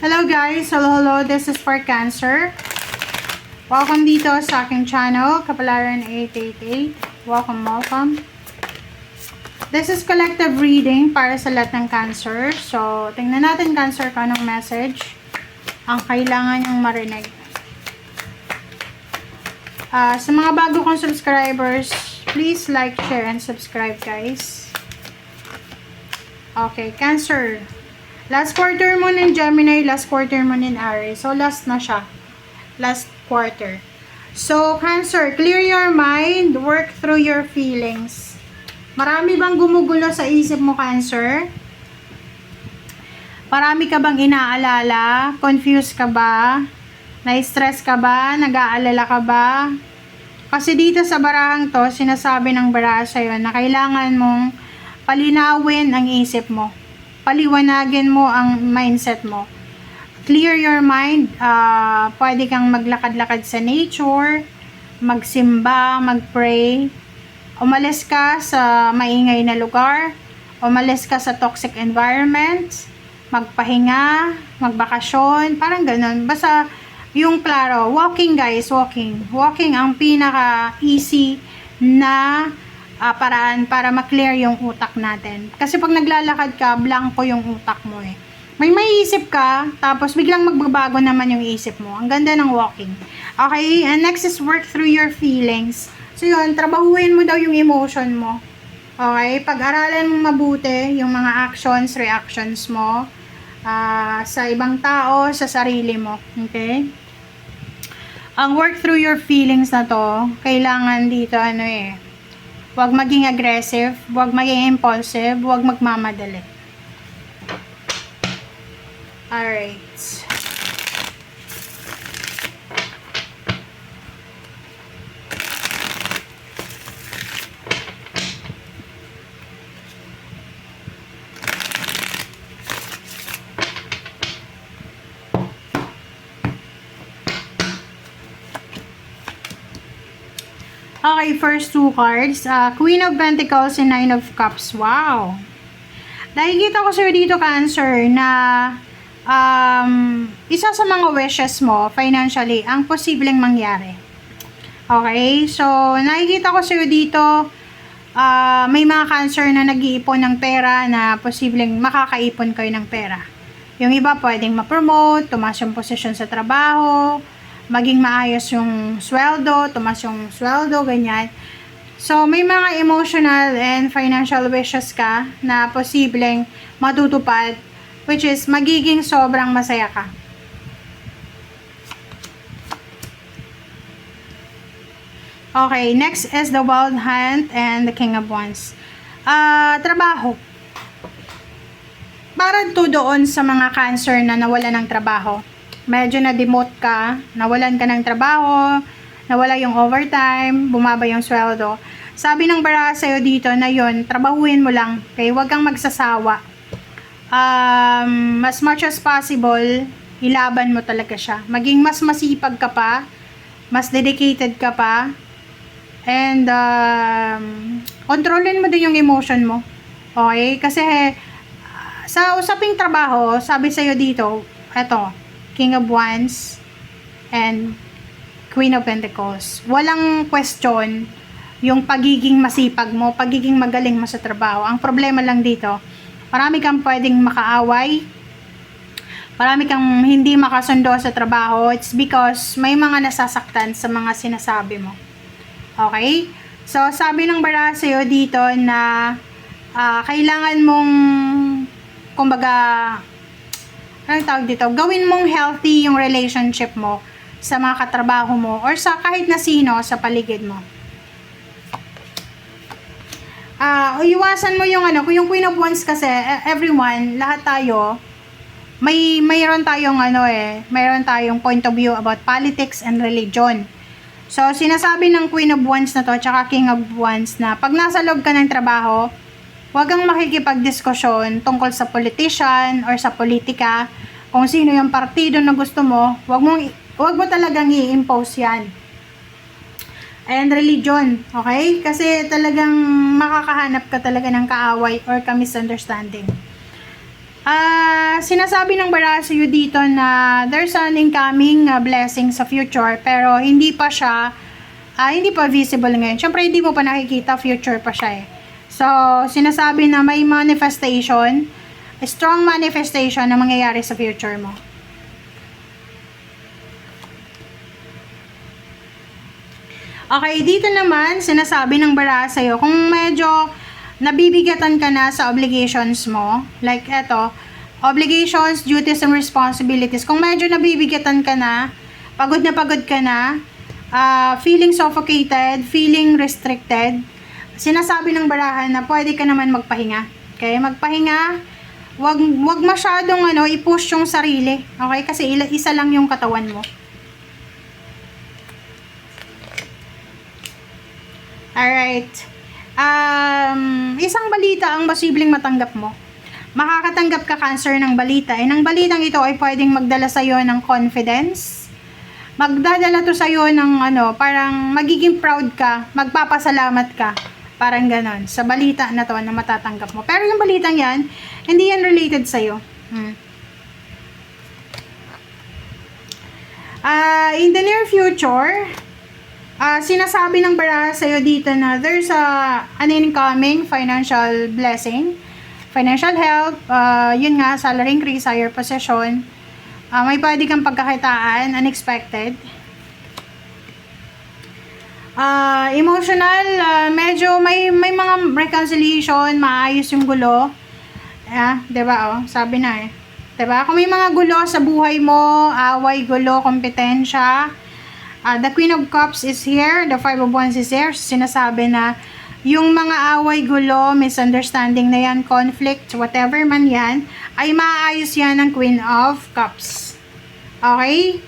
Hello guys, hello, this is for Cancer. Welcome dito sa aking channel, Kapalaran 888. Welcome. This is collective reading para sa lahat ng Cancer. So, tingnan natin Cancer kung anong message ang kailangan yung marinig. Sa mga bago kong subscribers, please like, share, and subscribe guys. Okay, Cancer. Last quarter mo in Gemini, last quarter mo in Aries. So, last na siya. Last quarter. So, Cancer, clear your mind, work through your feelings. Marami bang gumugulo sa isip mo, Cancer? Marami ka bang inaalala? Confused ka ba? Na-stress ka ba? Nag-aalala ka ba? Kasi dito sa barahang to, sinasabi ng baraha sa'yo na kailangan mong palinawin ang isip mo. Paliwanagin mo ang mindset mo. Clear your mind. Pwede kang maglakad-lakad sa nature, magsimba, magpray. Umalis ka sa maingay na lugar. Umalis ka sa toxic environment. Magpahinga, magbakasyon, parang ganun. Basta yung klaro, walking guys, walking. Walking ang pinaka-easy na paraan para ma-clear yung utak natin. Kasi pag naglalakad ka, blanco yung utak mo eh. May maiisip ka, tapos biglang magbabago naman yung isip mo. Ang ganda ng walking. Okay, and next is work through your feelings. So yun, trabahuin mo daw yung emotion mo. Okay, pag-aralan mo mabuti yung mga actions, reactions mo sa ibang tao, sa sarili mo. Okay? Ang work through your feelings na to, kailangan dito huwag maging aggressive, huwag maging impulsive, huwag magmamadali. Alright. Okay, first two cards. Queen of Pentacles and Nine of Cups. Wow! Nakikita ko sa'yo dito, Cancer, na isa sa mga wishes mo, financially, ang posibleng mangyari. Okay? So, nakikita ko sa'yo dito, may mga Cancer na nag-iipon ng pera na posibleng makakaipon kayo ng pera. Yung iba, pwedeng ma-promote, tumaas yung posisyon sa trabaho, maging maayos yung sweldo, tumas yung sweldo, ganyan. So, may mga emotional and financial wishes ka na posibleng matutupad, which is magiging sobrang masaya ka. Okay, next is the Wild Hunt and the King of Wands. Trabaho. Para to doon sa mga Cancer na nawala ng trabaho. Medyo na-demote ka, nawalan ka ng trabaho, nawala yung overtime, bumaba yung sweldo. Sabi ng baraha sa'yo dito na yun, trabahuin mo lang, okay? Huwag kang magsasawa. As much as possible, ilaban mo talaga siya. Maging mas masipag ka pa, mas dedicated ka pa, and kontrolin mo din yung emotion mo. Okay? Kasi sa usaping trabaho, sabi sa'yo dito, eto, King of Wands and Queen of Pentacles. Walang question yung pagiging masipag mo, pagiging magaling mo sa trabaho. Ang problema lang dito, marami kang pwedeng makaaway, marami kang hindi makasundo sa trabaho. It's because may mga nasasaktan sa mga sinasabi mo. Okay? So, sabi ng baraha sa'yo dito na kailangan mong, kumbaga, anong tawag dito? Gawin mong healthy yung relationship mo sa mga katrabaho mo or sa kahit na sino sa paligid mo. Iwasan mo yung kung yung Queen of Wands kasi, everyone, lahat tayo, mayroon tayong mayroon tayong point of view about politics and religion. So, sinasabi ng Queen of Wands na to, tsaka King of Wands na pag nasa loob ka ng trabaho, huwag kang makikipagdiskusyon tungkol sa politician or sa politika, kung sino yung partido na gusto mo, huwag mo talagang i-impose yan. And religion, okay? Kasi talagang makakahanap ka talaga ng kaaway or ka-misunderstanding. Sinasabi ng baraha sa'yo dito na there's an incoming blessing sa future, pero hindi pa visible ngayon. Syempre, hindi mo pa nakikita, future pa siya eh. So, sinasabi na may manifestation, strong manifestation na mangyayari sa future mo. Okay, dito naman, sinasabi ng baraha sa'yo, kung medyo nabibigatan ka na sa obligations mo, like eto, obligations, duties, and responsibilities, kung medyo nabibigatan ka na pagod ka na, feeling suffocated, feeling restricted, sinasabi ng baraha na pwede ka naman magpahinga. Okay, magpahinga, wag masyadong i-push yung sarili, okay, kasi isa lang yung katawan mo. Alright. Isang balita ang posibleng matanggap mo. Makakatanggap ka, Cancer, ng balita. Ng balitang ito ay pwedeng magdala sa'yo ng confidence. Magdadala to sa'yo ng parang magiging proud ka, magpapasalamat ka. Parang ganon. Sa balita na to na matatanggap mo. Pero yung balitang yan, hindi yan related sa'yo. In the near future, sinasabi ng baraha sa'yo dito na there's an incoming financial blessing, financial help, yun nga, salary increase, higher position, may pwede kang pagkakitaan, unexpected. Emotional, medyo may mga reconciliation, maayos yung gulo. Diba, sabi na eh. Diba, kung may mga gulo sa buhay mo, away, gulo, kompetensya, the Queen of Cups is here, the Five of Wands is here. Sinasabi na yung mga away, gulo, misunderstanding na yan, conflict, whatever man yan, ay maayos yan ng Queen of Cups. Okay?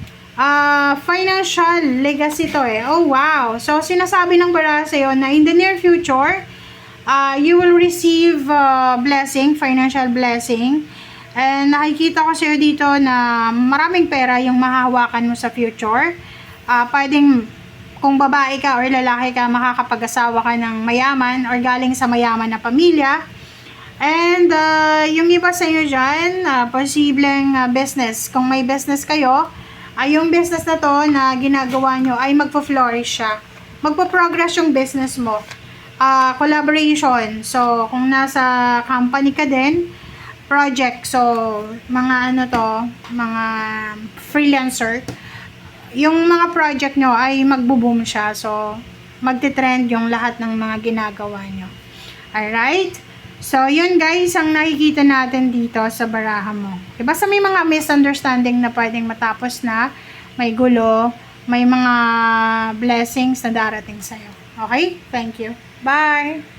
Financial legacy to eh. Oh wow! So sinasabi ng baraha sa'yo na in the near future, you will receive blessing, financial blessing. And nakikita ko sa'yo dito na maraming pera yung mahahawakan mo sa future. Pwedeng kung babae ka or lalaki ka, makakapag-asawa ka ng mayaman or galing sa mayaman na pamilya. And yung iba sa inyo dyan, posibleng business. Kung may business kayo, yung business na to na ginagawa nyo ay magpo-flourish siya. Magpo-progress yung business mo. Collaboration. So, kung nasa company ka din, project. So, mga mga freelancer, yung mga project nyo ay magbo-boom siya. So, magte-trend yung lahat ng mga ginagawa nyo. Alright? So, yun guys, ang nakikita natin dito sa baraha mo. Basta may mga misunderstanding na pwedeng matapos na, may gulo, may mga blessings na darating sa'yo. Okay? Thank you. Bye!